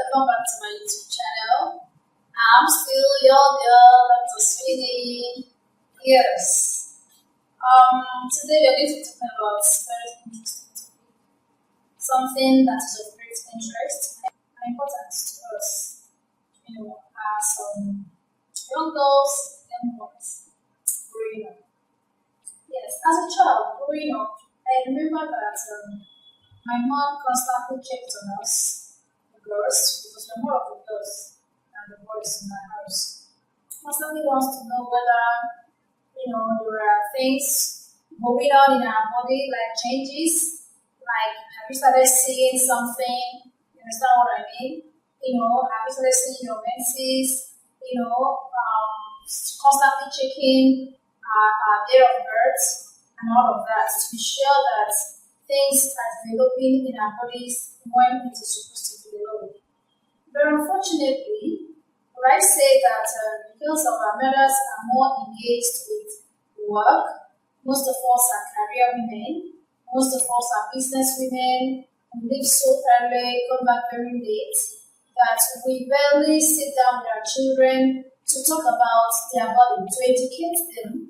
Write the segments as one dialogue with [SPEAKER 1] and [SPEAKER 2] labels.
[SPEAKER 1] welcome back to my YouTube channel. I'm still your girl, Dr. Sweetie. Yes. Today we're going to talk about very interesting topic, something that is of great interest and important to us. As young girls, young boys growing up. Yes, as a child growing up, I remember that my mom constantly checked on us, the girls, because we're more of the girls than the boys in my house. Constantly wants to know whether, there are things going on in our body, like changes, like have you started seeing something? You understand what I mean? Have you started seeing your menses? Constantly checking our date of birth and all of that to be sure that things are developing in our bodies when it is supposed to be developing. But unfortunately, I say that because of our mothers are more engaged with work, most of us are career women, most of us are business women, we live so early, come back very late, that we barely sit down with our children to talk about their body, to educate them,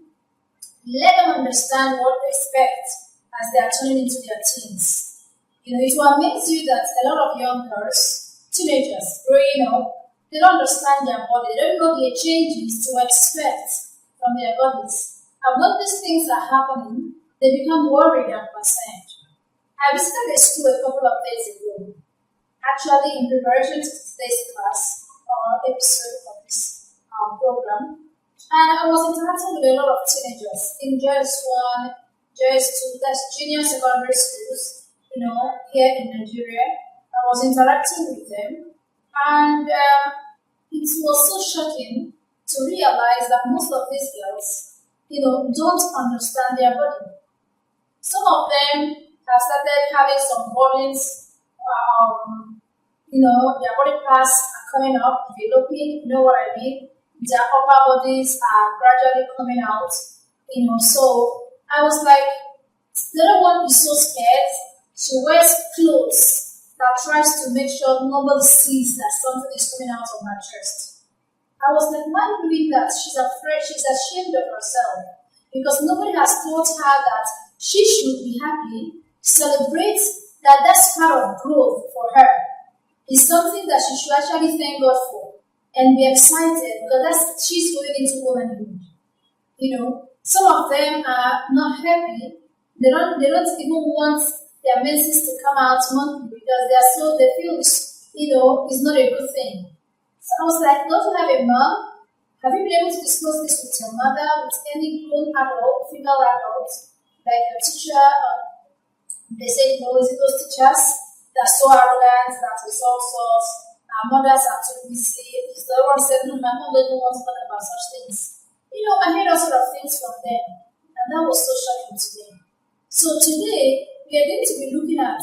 [SPEAKER 1] let them understand what to expect as they are turning into their teens. It will amaze you that a lot of young girls, teenagers, growing up, they don't understand their body. They don't know the changes to expect from their bodies. And when these things are happening, they become worried and concerned. I visited a school a couple of days ago, actually in preparation to today's class or episode of this program. And I was interacting with a lot of teenagers in JS1, JS2, that's junior secondary schools, here in Nigeria. I was interacting with them, and it was so shocking to realize that most of these girls, don't understand their body. Some of them have started having some bodies, their body parts are coming up, developing, you know what I mean? Their upper bodies are gradually coming out, so I was like, the other one is so scared. She wears clothes that tries to make sure nobody sees that something is coming out of her chest. I was like, why are you doing that? She's afraid, she's ashamed of herself because nobody has taught her that she should be happy, celebrate that that's part of growth for her. It's something that she should actually thank God for and be excited because she's going into womanhood. Some of them are not happy. They don't even want their menses to come out monthly because they feel it's not a good thing. So I was like, don't you have a mom? Have you been able to discuss this with your mother, with any grown adult, female adult, like your teacher? They say, is it those teachers that are so arrogant, that result us? Our mothers are too busy. If the one said, no, my mom doesn't want to talk about such things. I heard all sort of things from them, and that was so shocking to me. So today, we are going to be looking at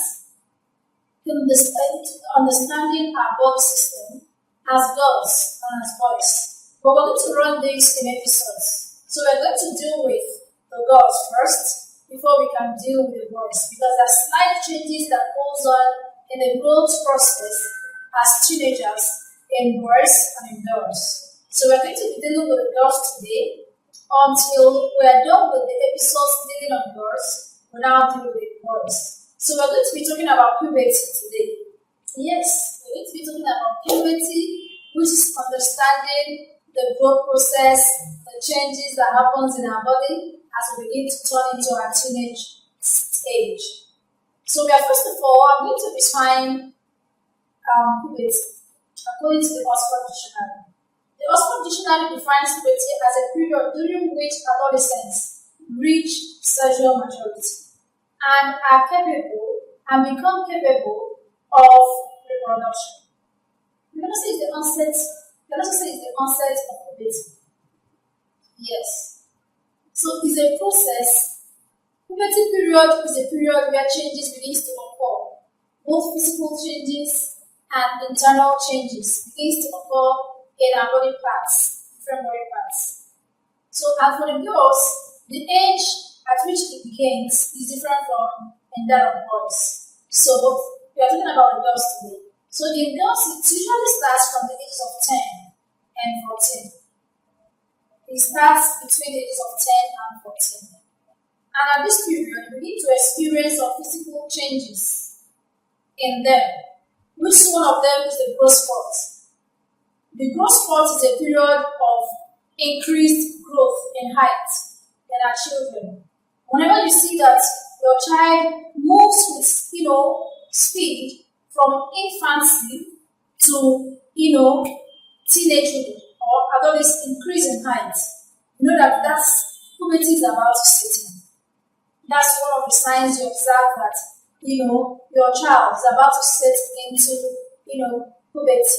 [SPEAKER 1] understanding our body system as girls and as boys. But we're going to run these in episodes. So we're going to deal with the girls first before we can deal with the boys, because there are slight changes that goes on in the growth process as teenagers in boys and in girls. So we're going to be dealing with the girls today until we're done with the episodes dealing on girls. We'll now deal with the boys. So we're going to be talking about puberty today. Yes, we're going to be talking about puberty, which is understanding the growth process, the changes that happens in our body as we begin to turn into our teenage stage. So first of all, I'm going to define puberty according to the Oxford Dictionary. The Oxford Dictionary defines puberty as a period during which adolescents reach sexual maturity and are capable and become capable of reproduction. You can also say it's the onset of puberty. Yes. So it's a process. Puberty period is a period where changes begins to occur. Both physical changes and internal changes begins to occur in our body parts, different body parts. So as for the girls, the age at which it begins is different from that of boys. So we are talking about the girls today. So in girls, it usually starts from the ages of 10 and 14. It starts between the ages of 10 and 14. And at this period, we need to experience some physical changes in them. Which one of them is the growth spurt? The growth spurt is a period of increased growth in height in our children. Whenever you see that your child moves with, speed from infancy to, teenagehood or adolescence increase in height, you know that puberty is about to set in. That's one of the signs you observe that, your child is about to set into, puberty.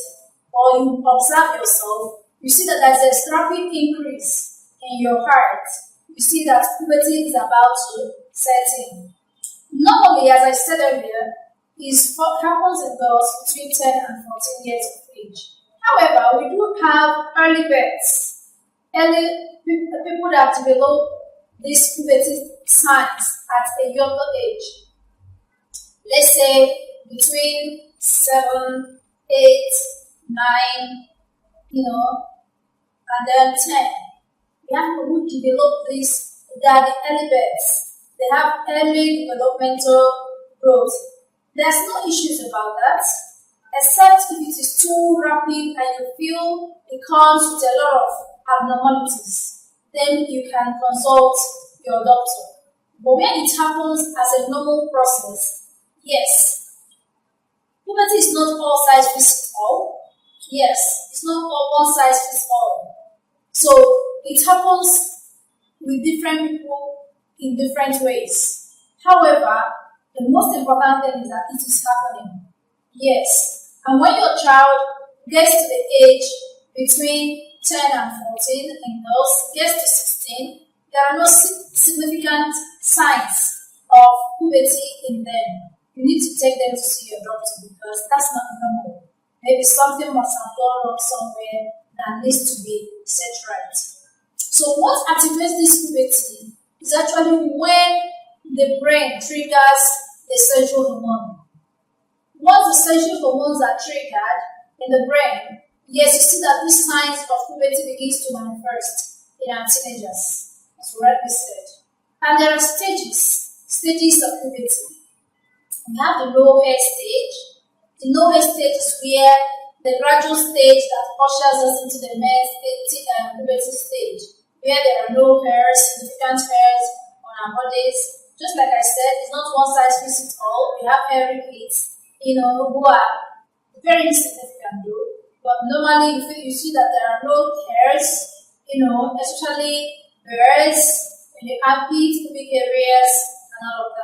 [SPEAKER 1] Or you observe yourself, you see that there's a rapid increase in your heart. You see that puberty is about to set in. Normally, as I said earlier, is what happens in girls between 10 and 14 years of age. However, we do have early births, people that develop these puberty signs at a younger age. Let's say between 7, 8, 9, and then 10. We have people who develop this, they are the early births. They have early developmental growth. There's no issues about that, except if it is too rapid and you feel it comes with a lot of abnormalities. Then you can consult your doctor. But when it happens as a normal process, yes, puberty is not all size fits all. Yes, it's not all one size fits all. So it happens with different people in different ways. However, the most important thing is that it is happening. Yes. And when your child gets to the age between 10 and 14 and girls gets to 16, there are no significant signs of puberty in them. You need to take them to see your doctor because that's not normal. Maybe something must have gone wrong somewhere that needs to be set right. So what activates this puberty is actually when the brain triggers the sexual hormone. Once the sexual hormones are triggered in the brain, yes, you see that these signs of puberty begins to manifest in our teenagers, as we already said. And there are stages of puberty. We have the low hair stage. The low hair stage is where the gradual stage that ushers us into the puberty stage, where there are no hairs, significant hairs on our bodies. Just like I said, it's not one size fits all. We have hairy kids, who are very insignificant though. But normally you see that there are no hairs, especially hairs in the armpit, pubic areas, and all of